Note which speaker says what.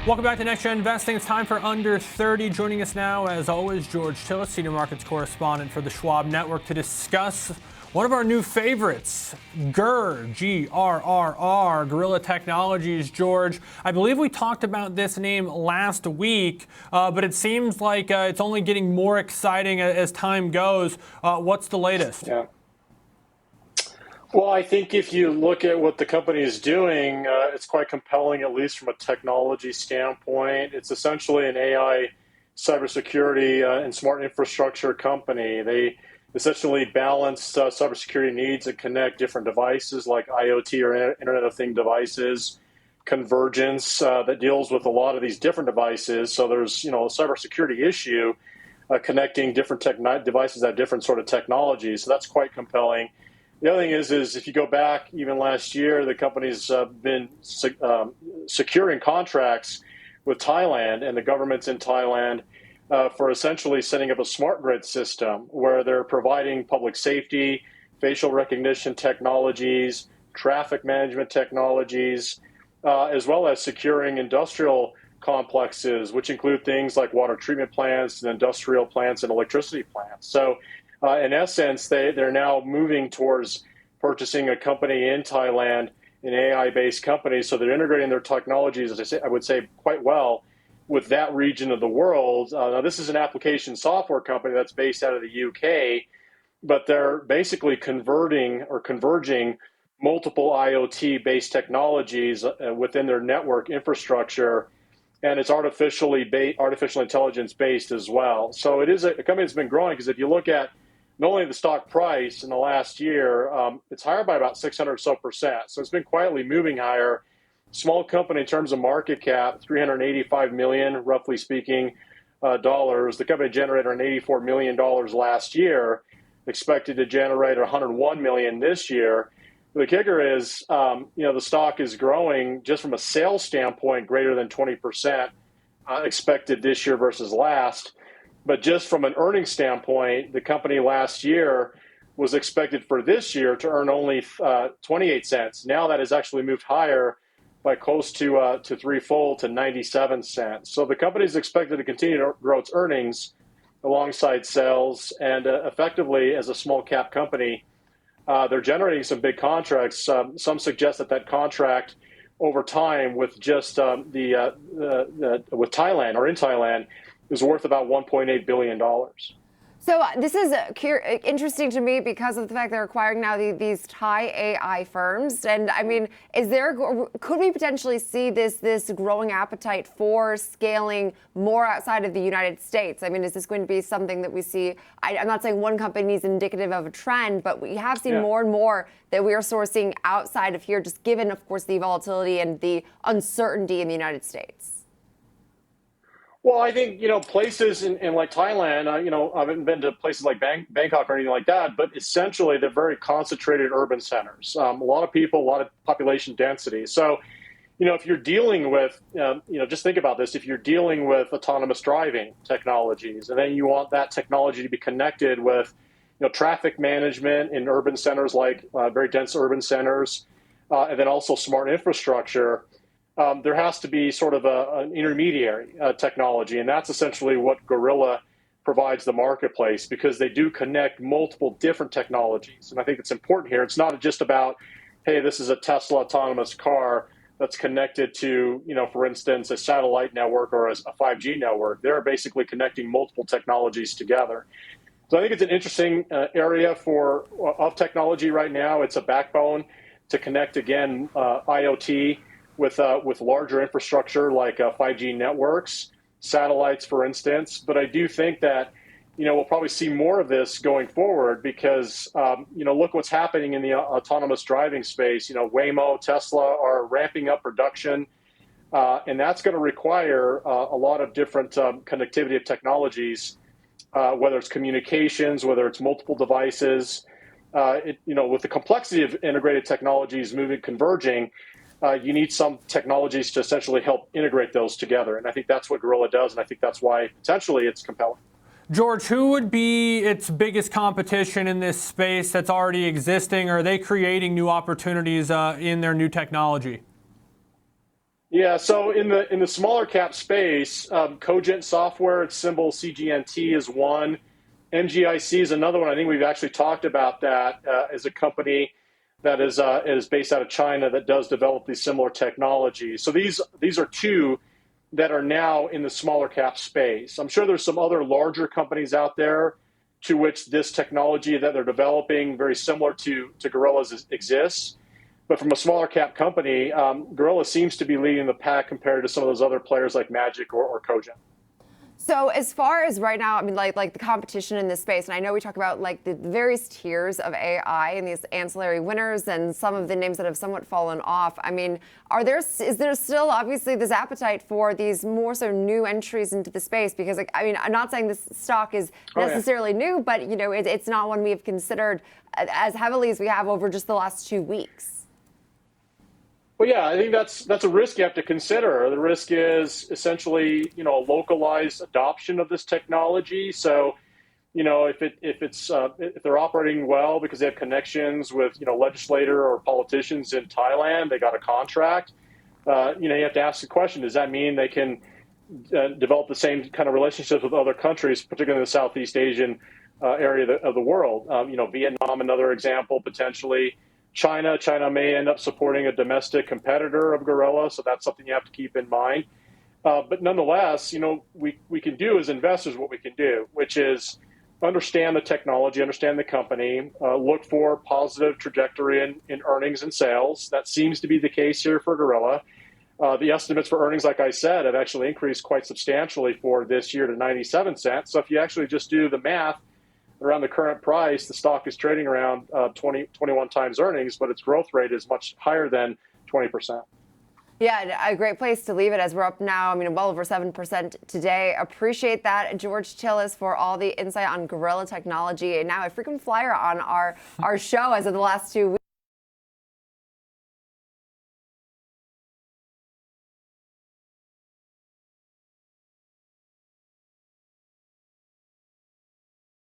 Speaker 1: Welcome back to Next Gen Investing. It's time for Under 30. Joining us now, as always, George Tsilis, Senior Markets Correspondent for the Schwab Network, to discuss one of our new favorites, GRRR, G-R-R-R, Gorilla Technologies. George, I believe we talked about this name last week, but it seems like it's only getting more exciting as time goes. What's the latest?
Speaker 2: Yeah. Well, I think if you look at what the company is doing, it's quite compelling, at least from a technology standpoint. It's essentially an AI cybersecurity and smart infrastructure company. They essentially balance cybersecurity needs and connect different devices like IoT or Internet of Things devices, convergence that deals with a lot of these different devices. So there's, a cybersecurity issue connecting different devices that have different sort of technologies. So that's quite compelling. The other thing is if you go back even last year, the company's been securing contracts with Thailand and the governments in Thailand for essentially setting up a smart grid system where they're providing public safety, facial recognition technologies, traffic management technologies, as well as securing industrial complexes, which include things like water treatment plants and industrial plants and electricity plants. So in essence, they're now moving towards purchasing a company in Thailand, an AI-based company. So they're integrating their technologies, as I would say, quite well with that region of the world. Now, this is an application software company that's based out of the UK, but they're basically converting or converging multiple IoT-based technologies within their network infrastructure. And it's artificial intelligence based as well. So it is a company that's been growing, because if you look at not only the stock price in the last year, it's higher by about 600% or so. So it's been quietly moving higher. Small company in terms of market cap, 385 million, roughly speaking, dollars. The company generated $184 million last year, expected to generate 101 million this year. The kicker is, the stock is growing just from a sales standpoint, greater than 20% expected this year versus last. But just from an earnings standpoint, the company last year was expected for this year to earn only 28 cents. Now that has actually moved higher by close to threefold to 97 cents. So the company is expected to continue to grow its earnings alongside sales, and effectively, as a small cap company, they're generating some big contracts. Some suggest that contract over time with just with Thailand or in Thailand is worth about $1.8 billion.
Speaker 3: So this is interesting to me because of the fact they're acquiring now these Thai A.I. firms. And I mean, could we potentially see this growing appetite for scaling more outside of the United States? I mean, is this going to be something that we see? I'm not saying one company is indicative of a trend, but we have seen more and more that we are sourcing outside of here, just given, of course, the volatility and the uncertainty in the United States.
Speaker 2: Well, I think, places in like Thailand, I haven't been to places like Bangkok or anything like that, but essentially they're very concentrated urban centers. A lot of people, a lot of population density. So, if you're dealing with, just think about this, if you're dealing with autonomous driving technologies, and then you want that technology to be connected with, traffic management in urban centers like very dense urban centers, and then also smart infrastructure, there has to be sort of an intermediary technology, and that's essentially what Gorilla provides the marketplace, because they do connect multiple different technologies. And I think it's important here. It's not just about, hey, this is a Tesla autonomous car that's connected to, for instance, a satellite network or a 5G network. They're basically connecting multiple technologies together. So I think it's an interesting area of technology right now. It's a backbone to connect, again, IoT with larger infrastructure like 5G networks, satellites, for instance. But I do think that, we'll probably see more of this going forward, because, look what's happening in the autonomous driving space. Waymo, Tesla are ramping up production, and that's going to require a lot of different connectivity of technologies, whether it's communications, whether it's multiple devices. With the complexity of integrated technologies converging, you need some technologies to essentially help integrate those together. And I think that's what Gorilla does, and I think that's why potentially it's compelling.
Speaker 1: George, who would be its biggest competition in this space that's already existing? Or are they creating new opportunities in their new technology?
Speaker 2: Yeah, so in the smaller cap space, Cogent Software, its symbol CGNT is one. MGIC is another one. I think we've actually talked about that as a company that is based out of China that does develop these similar technologies. So these are two that are now in the smaller cap space. I'm sure there's some other larger companies out there to which this technology that they're developing, very similar to GRRR's, exists. But from a smaller cap company, GRRR seems to be leading the pack compared to some of those other players like Magic or Cogent.
Speaker 3: So as far as right now, I mean, like the competition in this space, and I know we talk about like the various tiers of AI and these ancillary winners and some of the names that have somewhat fallen off. I mean, is there still obviously this appetite for these more so new entries into the space? Because like, I mean, I'm not saying this stock is necessarily new, but you know, it's not one we have considered as heavily as we have over just the last 2 weeks.
Speaker 2: Well, yeah, I think that's a risk you have to consider. The risk is essentially, a localized adoption of this technology. So, if they're operating well because they have connections with, legislator or politicians in Thailand, they got a contract. You have to ask the question: does that mean they can develop the same kind of relationships with other countries, particularly in the Southeast Asian area of the world? Vietnam, another example, potentially. China may end up supporting a domestic competitor of GRRR, so that's something you have to keep in mind. But nonetheless, we can do as investors what we can do, which is understand the technology, understand the company, look for positive trajectory in earnings and sales. That seems to be the case here for GRRR. The estimates for earnings, like I said, have actually increased quite substantially for this year to 97 cents. So if you actually just do the math, around the current price, the stock is trading around 21 times earnings, but its growth rate is much higher than 20%.
Speaker 3: Yeah, a great place to leave it as we're up now, I mean, well over 7% today. Appreciate that, George Tsilis, for all the insight on GRRR technology. And now a frequent flyer on our show as of the last 2 weeks.